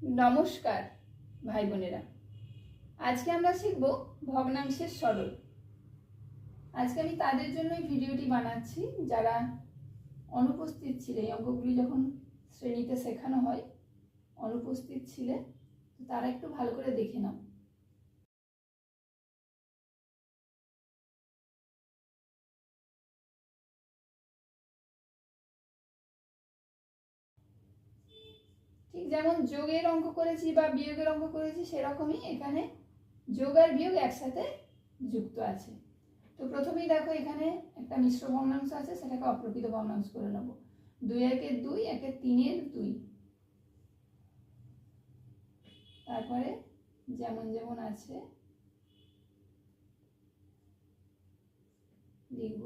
नमस्कार भाई बोनेरा आज के आमरा शिखबो भग्नांशेर सरल। आज के आमी तादेर जोन्नोई भिडियोटी बानाच्छि जारा अनुपस्थित छिले, अंकगुली जखन श्रेणीते शेखानो हय अनुपस्थित छिले तारा एकटु भालो करे देखे नाओ। ठीक जेमन जोगेर अंक करेছি বা বিয়োগের অঙ্ক করেছি সেরকমই এখানে যোগ আর বিয়োগ একসাথে যুক্ত আছে। তো প্রথমেই দেখো এখানে একটা মিশ্র ভগ্নাংশ আছে, সেটাকে অপ্রকৃত ভগ্নাংশ করে নেব। 2 একে 2 একে 3 এর 2, তারপরে যেমন যেমন আছে লিখব,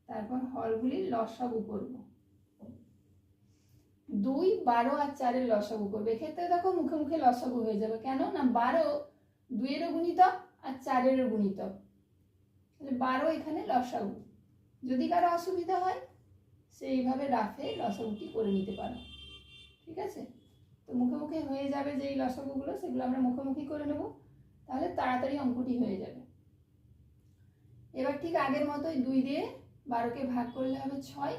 তারপর হরগুলির লসাগু করব। 2, 12 আর 4 এর লসাগু করবে। এক্ষেত্রে দেখো মুখে মুখে লসাগু হয়ে যাবে, কেন না 12 2 এরও গুণিতক আর 4 এরও গুণিতক, তাহলে 12 এখানে লসাগু। যদি কারো অসুবিধা হয় সেইভাবে রাফে লসাগুটি করে নিতে পারো, ঠিক আছে। তো মুখে মুখে হয়ে যাবে যেই লসাগুগুলো, সেগুলো আমরা মুখোমুখি করে নেব, তাহলে তাড়াতাড়ি অঙ্কটি হয়ে যাবে। এবার ঠিক আগের মতোই 2 দিয়ে 12কে ভাগ করলে হবে 6,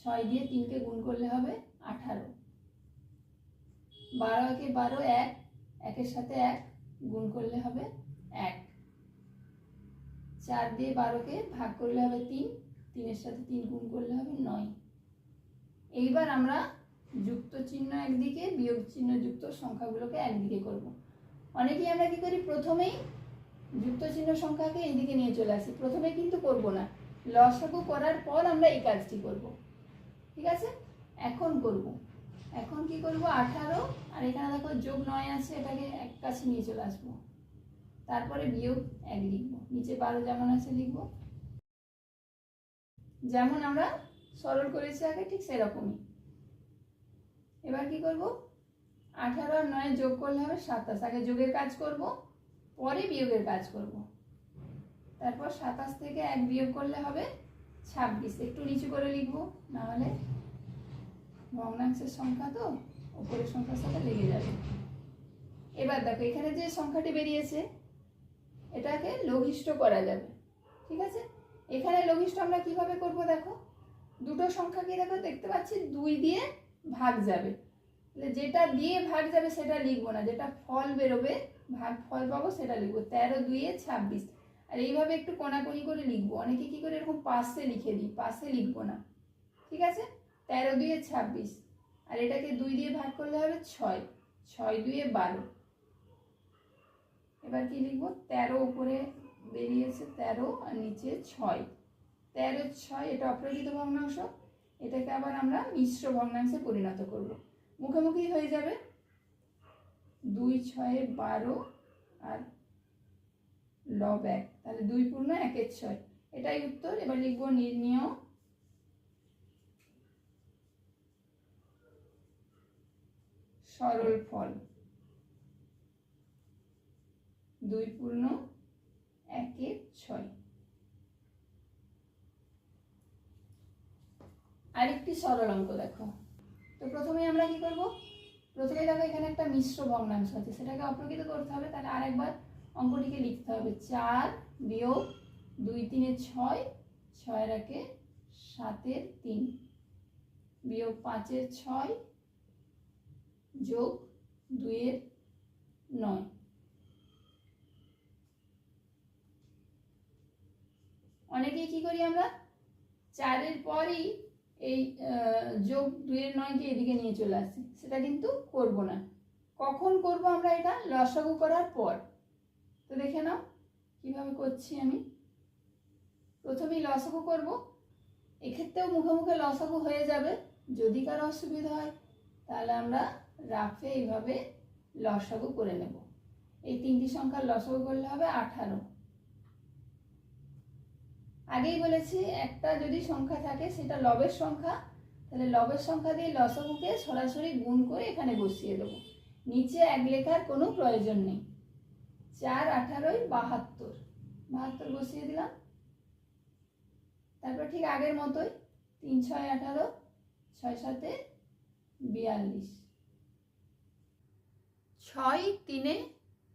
6 দিয়ে 3কে গুণ করলে হবে 18। 12 একে 12 1, একের সাথে 1 গুণ করলে হবে 1। 4 দিয়ে 12কে ভাগ করলে হবে 3, 3 এর সাথে 3 গুণ করলে হবে 9। এইবার আমরা যুক্ত চিহ্ন একদিকে, বিয়োগ চিহ্ন যুক্ত সংখ্যাগুলোকে একদিকে করব। অনেকেই আমরা কি করি, প্রথমেই যুক্ত চিহ্ন সংখ্যাকে এইদিকে নিয়ে চলে আসি, প্রথমে কিন্তু করব না, লসাগু করার পর আমরা এই কাজটি করব, ঠিক আছে। এখন করব, এখন কি করব, 18 আর এখানে দেখো যোগ 9 আছে, এটাকে এক কাছে নিয়ে চলে আসবো, তারপরে বিয়োগ 1 লিখব, নিচে 12 যেমন আছে লিখব, যেমন আমরা সরল করেছি আগে ঠিক সেরকমই। এবার কি করব, 18 আর 9 যোগ করলে হবে 27। আগে যোগের কাজ করব, পরে বিয়োগের কাজ করব। তারপর 27 থেকে 1 বিয়োগ করলে হবে 26। একটু নিচু করে লিখব, না হলে ভগ্নাংশের সংখ্যা তো উপরের সংখ্যার সাথে লেগে যাবে। এবার দেখো এখানে যে সংখ্যাটি বেরিয়েছে এটাকে লঘিষ্ঠ করা যাবে, ঠিক আছে। এখানে লঘিষ্ঠ আমরা কিভাবে করব, দেখো দুটো সংখ্যাকে দেখো দেখতে পাচ্ছি 2 দিয়ে ভাগ যাবে, তাহলে যেটা দিয়ে ভাগ যাবে সেটা লিখবো না, যেটা ফল বেরোবে ভাগ ফল পাবো সেটা লিখবো। 13 2 এ 26। আর এইভাবে একটু কোনাকুনি করে লিখবো, অনেকে কি করে এরকম পাশে লিখে দিই, পাশে লিখবো না, ঠিক আছে। 13 2 এ 26, আর এটাকে 2 দিয়ে ভাগ করলে হবে 6, 6 2 এ 12। এবার কি লিখবো, 13 উপরে বেরিয়েছে 13 আর নিচে 6, 13 6, এটা অপ্রকৃত ভগ্নাংশ, এটাকে আবার আমরা মিশ্র ভগ্নাংশে পরিণত করব। মুখোমুখি হয়ে যাবে, 2 6 এ 12 আর লব 1, তাহলে 2 পূর্ণ 1 এর 6, এটাই উত্তর। এবার লিখবো নির্ণেয় সরল ফল, 2 পূর্ণ 1 এর 6। আরেকটি সরল অঙ্ক দেখো। তো প্রথমে আমরা কি করব, প্রথমে দেখো এখানে একটা মিশ্র ভগ্নাংশ আছে, সেটাকে অপ্রকৃত করতে হবে, তাহলে আরেকবার অঙ্কটিকে লিখতে হবে। 4 বিয়োগ 2 3 এর 6, 6 এর 1 7 এর 3 বিয়োগ 5 এর 6 যোগ 2 এর 9। অনেকেই কি করি আমরা 4 এর পরই এই যোগ 2 এর 9কে এদিকে নিয়ে চলে আসি, সেটা কিন্তু করব না। কখন করব আমরা এটা, লসাগু করার পর। তো দেখে নাও কিভাবে করছি আমি। প্রথমেই লসাগু করব, এক্ষেত্রেও মুখে মুখে লসাগু হয়ে যাবে, যদি কারো অসুবিধা হয় তাহলে আমরা রাফে এইভাবে লসাগু করে নেব। এই তিনটি সংখ্যার লসাগু করলে হবে 18। আগেই বলেছি একটা যদি সংখ্যা থাকে সেটা লবের সংখ্যা, তাহলে লবের সংখ্যা দিয়ে লসাগুকে সরাসরি গুণ করে এখানে বসিয়ে দেবো, নিচে 1 লেখার কোনো প্রয়োজন নেই। 4 18 72, 72 বসিয়ে দিলাম। তারপর ঠিক আগের মতোই 3 6 18, 6 7 42, 6 3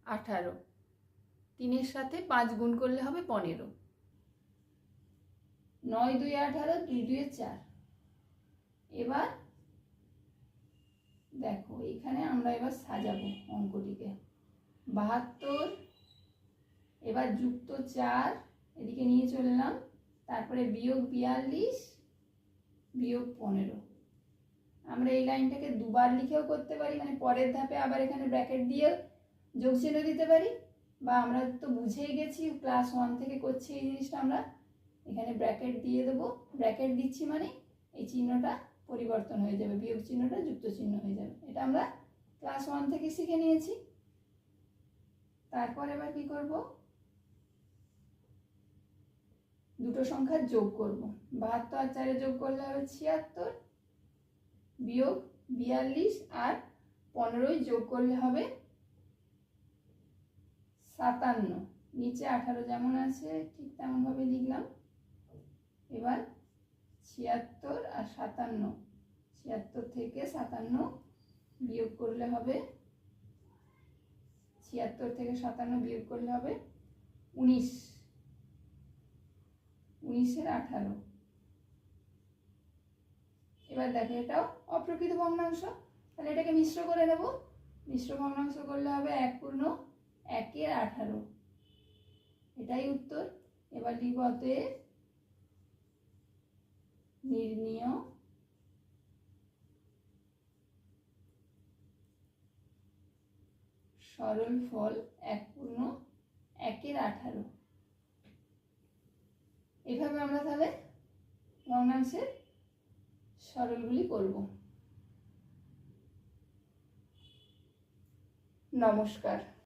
18, 3-এর সাথে 5 গুণ করলে হবে 15, 9 2 18, 2 2 4। এবার দেখো এখানে আমরা এবার সাজাবো অঙ্কটিকে। 72, এবার যুক্ত 4 এদিকে নিয়ে চললাম, তারপরে বিয়োগ 42 বিয়োগ 15। আমরা এই লাইনটাকে দুবার লিখেও করতে পারি, মানে পরের ধাপে আবার এখানে ব্র্যাকেট দিয়ে যোগ চিহ্ন দিতে পারি, বা আমরা তো বুঝেই গেছি ক্লাস 1 থেকে করছি এই জিনিসটা, আমরা এখানে ব্র্যাকেট দিয়ে দেবো। ব্র্যাকেট দিচ্ছি মানে এই চিহ্নটা পরিবর্তন হয়ে যাবে, বিয়োগ চিহ্নটা যুক্ত চিহ্ন হয়ে যাবে। এটা আমরা ক্লাস 1 থেকে শিখে নিয়েছি। তারপর এবার কি করব, দুটো সংখ্যার যোগ করব। 72 আর 4 যোগ করলে হবে 76, বিয়োগ 42 আর 15 যোগ করলে হবে 57। নিচে 18 যেমন আছে ঠিক তেমন ভাবে লিখলাম। এবার 76 আর 57, 76 থেকে 57 বিয়োগ করলে হবে, 76 থেকে 57 বিয়োগ করলে হবে 19, 19 এর 18। এবার দেখো এটাও অপ্রকৃত ভগ্নাংশ, তাহলে এটাকে মিশ্র করে নেব। মিশ্র ভগ্নাংশ করলে হবে 1 পূর্ণ 1 এর 18, এটাই উত্তর। এবার লিখব অতএব নির্ণীয় সরল ফল 1 পূর্ণ 1 এর 18। এইভাবে আমরা তাহলে ভগ্নাংশের সরলগুলি করব। নমস্কার।